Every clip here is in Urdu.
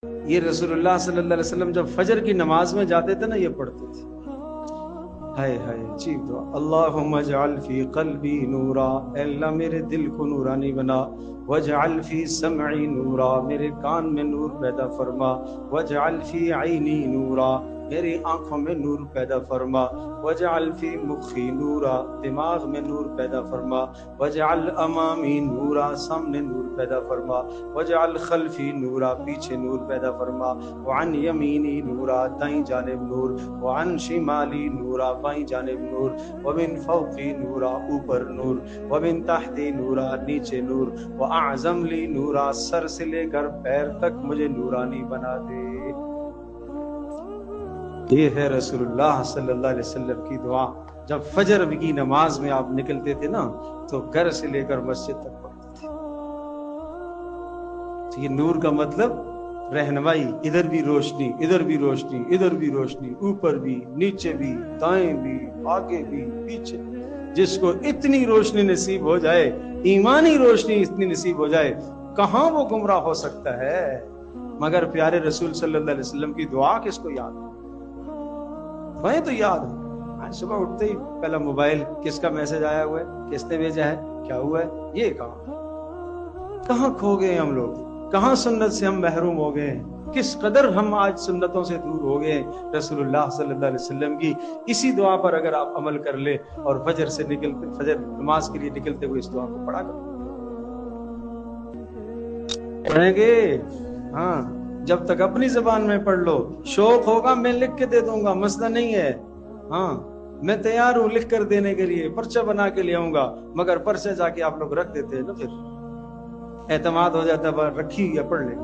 یہ رسول اللہ صلی اللہ علیہ وسلم جب فجر کی نماز میں جاتے تھے نا یہ پڑھتے تھے، ہائے ہائے عجیب دعا، اللہم اجعل فی قلبی نورا، اے اللہ میرے دل کو نورانی بنا، واجعل فی سمعی نورا، میرے کان میں نور پیدا فرما، واجعل فی عینی نورا، میری آنکھوں میں نور پیدا فرما، واجعل فی مخی نورا، دماغ میں نور پیدا فرما، واجعل امامی نورا، سامنے نور پیدا فرما، واجعل خلفی نورا، پیچھے نور پیدا فرما، وعن یمینی نورا، دائیں جانب نور، وعن شمالی نورا، بائیں جانب نور، ومن فوقی نورا، اوپر نور، ومن تحتی نورا، نیچے نور، واعظم لی نورا، سر سے لے کر پیر تک مجھے نورانی بنا دے۔ یہ ہے رسول اللہ صلی اللہ علیہ وسلم کی دعا۔ جب فجر کی نماز میں آپ نکلتے تھے نا تو گھر سے لے کر مسجد تک پڑھتے تھے۔ تو یہ نور کا مطلب رہنمائی، ادھر بھی روشنی، ادھر بھی روشنی، ادھر بھی روشنی، اوپر بھی، نیچے بھی، دائیں بھی، آگے بھی، پیچھے۔ جس کو اتنی روشنی نصیب ہو جائے، ایمانی روشنی اتنی نصیب ہو جائے، کہاں وہ گمراہ ہو سکتا ہے؟ مگر پیارے رسول صلی اللہ علیہ وسلم کی دعا کس کو یاد ہے؟ دعائیں تو یاد ہیں۔ آج صبح اٹھتے ہی پہلا موبائل، کس کا میسج آیا ہوا ہے، کس نے بھیجا ہے، کیا ہوا ہے، یہ کہاں کھو گئے ہم لوگ، کہاں سنت سے ہم محروم ہو گئے ہیں، کس قدر ہم آج سنتوں سے دور ہو گئے ہیں۔ رسول اللہ صلی اللہ علیہ وسلم کی اسی دعا پر اگر آپ عمل کر لیں اور فجر سے نکلتے، فجر نماز کے لیے نکلتے ہوئے اس دعا کو پڑھا کریں، پڑھیں گے؟ ہاں، جب تک اپنی زبان میں پڑھ لو، شوق ہوگا میں لکھ کے دے دوں گا، مسئلہ نہیں ہے، ہاں میں تیار ہوں لکھ کر دینے کے لیے، پرچہ بنا کے لے آؤں گا، مگر پرچہ جا کے آپ لوگ رکھ دیتے ہیں نا، پھر اعتماد ہو جاتا ہے رکھی ہوئی ہے، پڑھ لیں،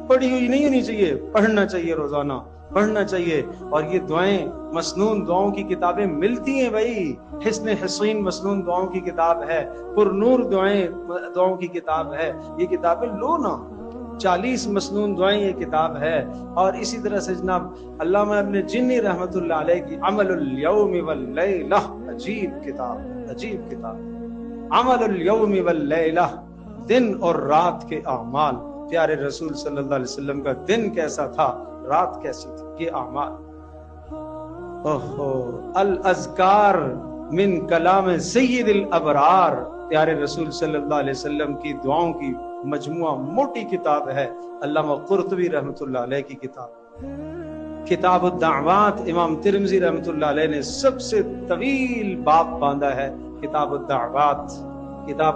پڑھی ہوئی نہیں ہونی چاہیے، پڑھنا چاہیے، روزانہ پڑھنا چاہیے۔ اور یہ دعائیں مسنون دعاؤں کی کتابیں ملتی ہیں بھائی، حسن حسین مسنون دعاؤں کی کتاب ہے، پر نور دعاؤں کی کتاب ہے، یہ کتابیں لو نا، 40 مسنون دعائیں یہ کتاب ہے۔ اور اسی طرح سے جناب علامہ ابن جنی رحمت اللہ علیہ کی عمل الیوم واللیلہ، عجیب کتاب، عمل الیوم واللیلہ، دن اور رات کے اعمال۔ پیارے رسول صلی اللہ علیہ وسلم کا دن کیسا تھا، رات کیسی تھی، یہ اعمال۔ الاذکار من کلام سید الابرار، پیارے رسول صلی اللہ علیہ وسلم کی دعاؤں کی مجموعہ موٹی کتاب ہے، علامہ قرطبی رحمۃ اللہ علیہ کی کتاب۔ کتاب الدعوات، امام ترمذی رحمۃ اللہ علیہ نے سب سے طویل باب باندھا ہے، کتاب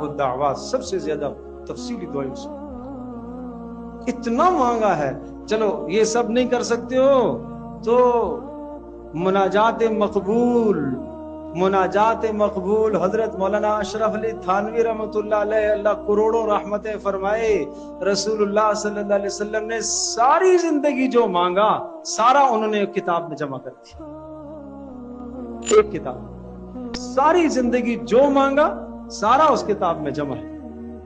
الدعوات سب سے زیادہ تفصیلی دعائیں اس میں، اتنا مانگا ہے۔ چلو یہ سب نہیں کر سکتے ہو تو مناجات مقبول حضرت مولانا اشرف علی تھانوی رحمۃ اللہ علیہ، اللہ کروڑوں رحمتیں فرمائے، رسول اللہ صلی اللہ علیہ وسلم نے ساری زندگی جو مانگا سارا انہوں نے ایک کتاب میں جمع کر دیا، ایک کتاب، ساری زندگی جو مانگا سارا اس کتاب میں جمع ہے،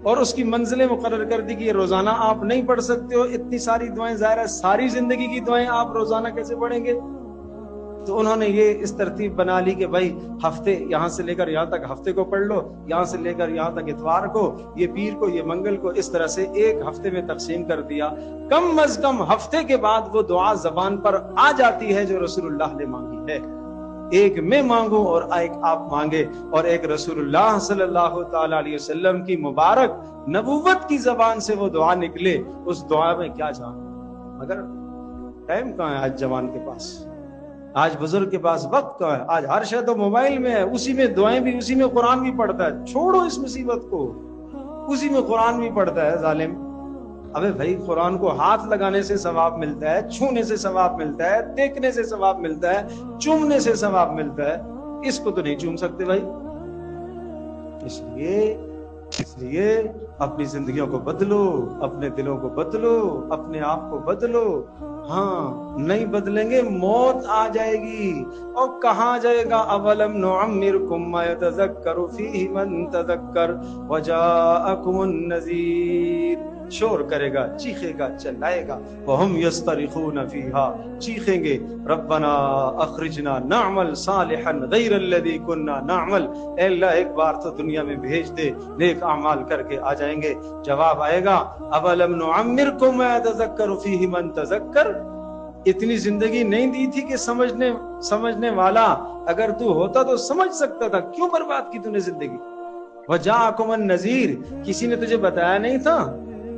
اور اس کی منزلیں مقرر کر دی کہ یہ روزانہ آپ نہیں پڑھ سکتے ہو اتنی ساری دعائیں، ظاہر ہے ساری زندگی کی دعائیں آپ روزانہ کیسے پڑھیں گے؟ تو انہوں نے یہ اس ترتیب بنا لی کہ بھائی ہفتے یہاں سے لے کر یہاں تک ہفتے کو پڑھ لو، یہاں سے لے کر یہاں تک اتوار کو، یہ پیر کو، یہ منگل کو، اس طرح سے ایک ہفتے میں تقسیم کر دیا۔ کم از کم ہفتے کے بعد وہ دعا زبان پر آ جاتی ہے جو رسول اللہ نے مانگی ہے، ایک میں مانگوں اور ایک آپ مانگے، اور ایک رسول اللہ صلی اللہ تعالی علیہ وسلم کی مبارک نبوت کی زبان سے وہ دعا نکلے، اس دعا میں کیا جان۔ مگر ٹائم کہاں ہے آج جوان کے پاس، آج بزرگ کے پاس وقت کہاں ہے؟ آج ہر شے تو موبائل میں ہے، اسی میں دعائیں بھی، اسی میں قرآن بھی پڑھتا ہے، چھوڑو اس مصیبت کو، اسی میں قرآن بھی پڑھتا ہے ظالم۔ ابے بھائی قرآن کو ہاتھ لگانے سے ثواب ملتا ہے، چھونے سے ثواب ملتا ہے، دیکھنے سے ثواب ملتا ہے، چومنے سے ثواب ملتا ہے، اس کو تو نہیں چوم سکتے بھائی۔ اس لیے اپنی زندگیوں کو بدلو، اپنے دلوں کو بدلو، اپنے آپ کو بدلو۔ ہاں نہیں بدلیں گے موت آ جائے گی، اور کہاں جائے گا؟ اولم نعمرکم ما یتذکر فیہ من تذکر وجاءکم النذیر۔ شور کرے گا، چیخے گا، چلائے گا. وَهُمْ يَسْتَرِخُونَ فِيهَا، چیخیں گے ربنا اخرجنا نعمل صالحا غیر الذی كنا نعمل، اے اللہ ایک بار تو دنیا میں بھیج دے، نیک اعمال کر کے آ جائیں گے. جواب آئے گا اولم نعمرکم ما یتذکر فیہ من تذکر، اتنی زندگی نہیں دی تھی کہ سمجھنے والا اگر تو ہوتا تو سمجھ سکتا تھا، کیوں برباد کی تو نے زندگی. وجاءکم النذیر، کسی نے تجھے بتایا نہیں تھا؟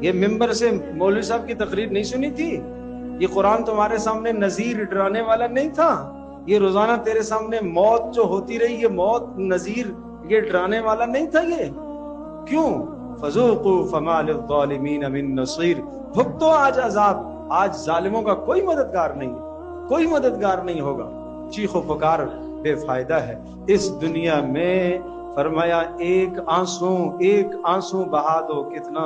یہ ممبر سے مولوی صاحب کی تقریر نہیں سنی تھی؟ یہ قرآن تمہارے سامنے نذیر ڈرانے والا نہیں تھا؟ یہ روزانہ تیرے سامنے موت جو ہوتی رہی، یہ موت نذیر یہ ڈرانے والا نہیں تھا؟ یہ کیوں؟ فذوقوا فما للظالمین من نصیر، بھگتو آج عذاب، آج ظالموں کا کوئی مددگار نہیں ہے، کوئی مددگار نہیں ہوگا. چیخ و پکار بے فائدہ ہے اس دنیا میں. فرمایا ایک آنسو بہا دو، کتنا؟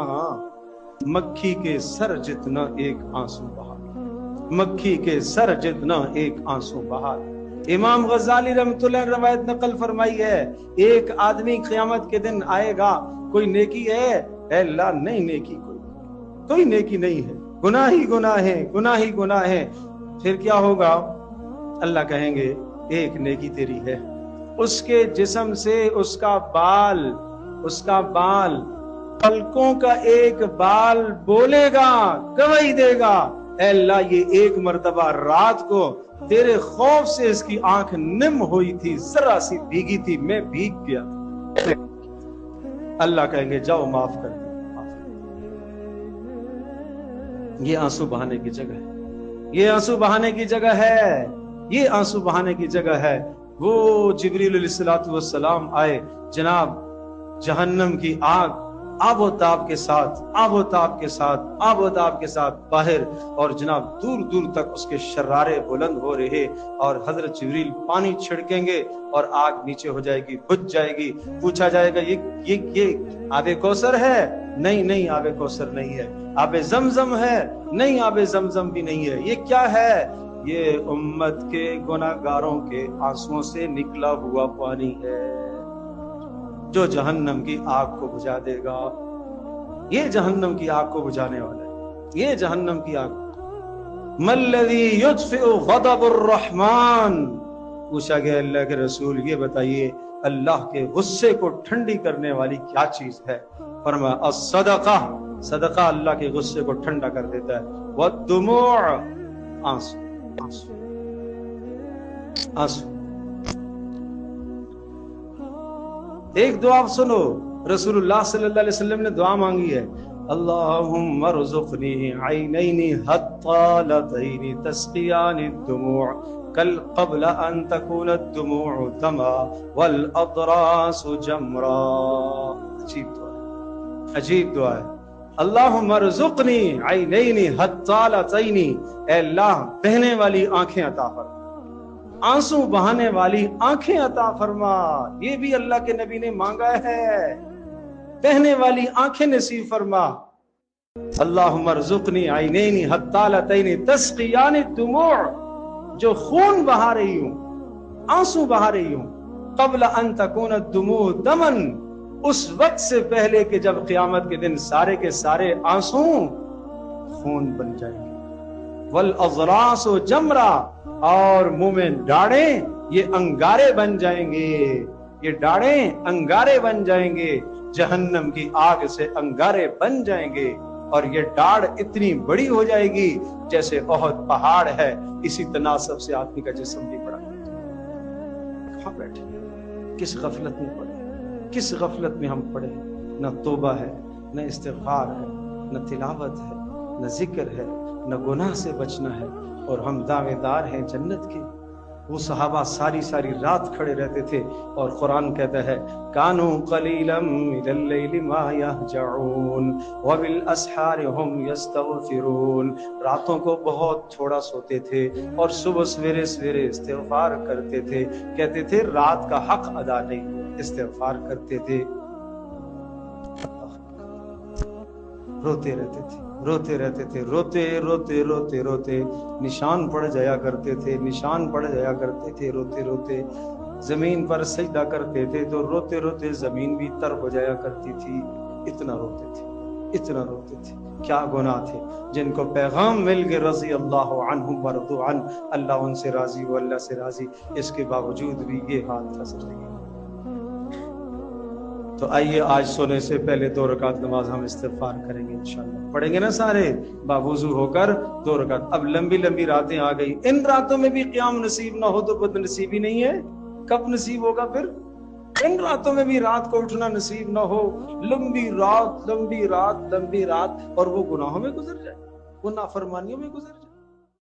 مکھی کے سر جتنا ایک آنسو بہا دو، مکھی کے سر جتنا ایک آنسو بہا دو. امام غزالی رحمۃ اللہ روایت نقل فرمائی ہے، ایک آدمی قیامت کے دن آئے گا، کوئی نیکی ہے؟ اے اللہ نہیں، نیکی کوئی نیکی نہیں ہے، گناہ ہی گناہ ہے. پھر کیا ہوگا؟ اللہ کہیں گے ایک نیکی تیری ہے. اس کے جسم سے اس کا بال پلکوں کا ایک بال بولے گا، گواہی دے گا اے اللہ یہ ایک مرتبہ رات کو تیرے خوف سے اس کی آنکھ نم ہوئی تھی، ذرا سی بھیگی تھی، میں بھیگ گیا. اللہ کہیں گے جاؤ معاف کر دو. یہ آنسو بہانے کی جگہ ہے، یہ آنسو بہانے کی جگہ ہے، یہ آنسو بہانے کی جگہ ہے. وہ جبریل علیہ الصلوۃ والسلام آئے، جناب جہنم کی آگ آب و تاب کے ساتھ باہر، اور جناب دور دور تک اس کے شرارے بلند ہو رہے، اور حضرت جبریل پانی چھڑکیں گے اور آگ نیچے ہو جائے گی، بجھ جائے گی. پوچھا جائے گا یہ آب کوثر ہے؟ نہیں آب کوثر نہیں ہے. آب زمزم ہے؟ نہیں آب زمزم بھی نہیں ہے. یہ کیا ہے؟ یہ امت کے گناہگاروں کے آنسوؤں سے نکلا ہوا پانی ہے جو جہنم کی آگ کو بجھا دے گا. یہ جہنم کی آگ کو بجھانے والا ہے، یہ جہنم کی آگ. مَلَّذِي يُطْفِئُ غَضَبُ الرَّحْمَن، پوچھا گیا اللہ کے رسول یہ بتائیے اللہ کے غصے کو ٹھنڈی کرنے والی کیا چیز ہے؟ فرمایا الصدقہ، صدقہ اللہ کے غصے کو ٹھنڈا کر دیتا ہے. وَالدُّمُوع، آنسو. ایک دعا سنو، رسول اللہ صلی اللہ علیہ وسلم نے دعا مانگی ہے، اللہم ارزقنی عینین حطالتین تسقیان الدموع کل قبل ان تکون الدموع دما والاضراس جمرا. عجیب دعا ہے. اللہم ارزقنی عینین حطالتین، اے اللہ بہنے والی آنکھیں عطا فرما، آنسو بہانے والی آنکھیں عطا فرما. یہ بھی اللہ کے نبی نے مانگا ہے، بہنے والی آنکھیں نصیب فرما. اللہم ارزقنی عینین حطالتین تسقیان الدموع، جو خون بہا رہی ہوں، آنسو بہا رہی ہوں، قبل ان تکون الدموع دمن، اس وقت سے پہلے کہ جب قیامت کے دن سارے کے سارے آنسو خون بن جائیں گے. والاضراس جمرا، اور منہ میں ڈاڑیں یہ انگارے بن جائیں گے، یہ ڈاڑیں انگارے بن جائیں گے، جہنم کی آگ سے انگارے بن جائیں گے. اور یہ ڈاڑ اتنی بڑی ہو جائے گی جیسے احد پہاڑ ہے. اسی تناسب سے آدمی کا جسم بھی بڑا. کہاں بیٹھے، کس غفلت میں پڑے، کس غفلت میں ہم پڑے. نہ توبہ ہے، نہ استغفار ہے، نہ تلاوت ہے، نہ ذکر ہے، نہ گناہ سے بچنا ہے، اور ہم دعوے دار ہیں جنت کے. وہ صحابہ ساری رات کھڑے رہتے تھے، اور قرآن کہتا ہے کانوا قلیلا من اللیل ما یہجعون وبالاسحار هم یستغفرون. راتوں کو بہت تھوڑا سوتے تھے اور صبح سویرے استغفار کرتے تھے. کہتے تھے رات کا حق ادا نہیں ہوا، استغفار کرتے تھے، روتے رہتے تھے، روتے نشان پڑ جایا کرتے تھے، روتے زمین پر سجدہ کرتے تھے تو روتے زمین بھی تر ہو جایا کرتی تھی. اتنا روتے تھے، اتنا روتے تھے. کیا گناہ تھے جن کو پیغام مل گئے رضی اللہ عنہم ورضوا عنہ, اللہ ان سے راضی وہ اللہ سے راضی, اس کے باوجود بھی یہ حال تھا زندگی. تو آئیے آج سونے سے پہلے 2 رکعت نماز ہم استغفار کریں گے انشاءاللہ. پڑھیں گے نا سارے باوضو ہو کر 2 رکعت. اب لمبی لمبی راتیں آ گئی, ان راتوں میں بھی قیام نصیب نہ ہو تو بد نصیبی نہیں ہے. کب نصیب ہوگا پھر؟ ان راتوں میں بھی رات کو اٹھنا نصیب نہ ہو, لمبی رات لمبی رات لمبی رات, اور وہ گناہوں میں گزر جائے, وہ نافرمانیوں میں گزر جائے.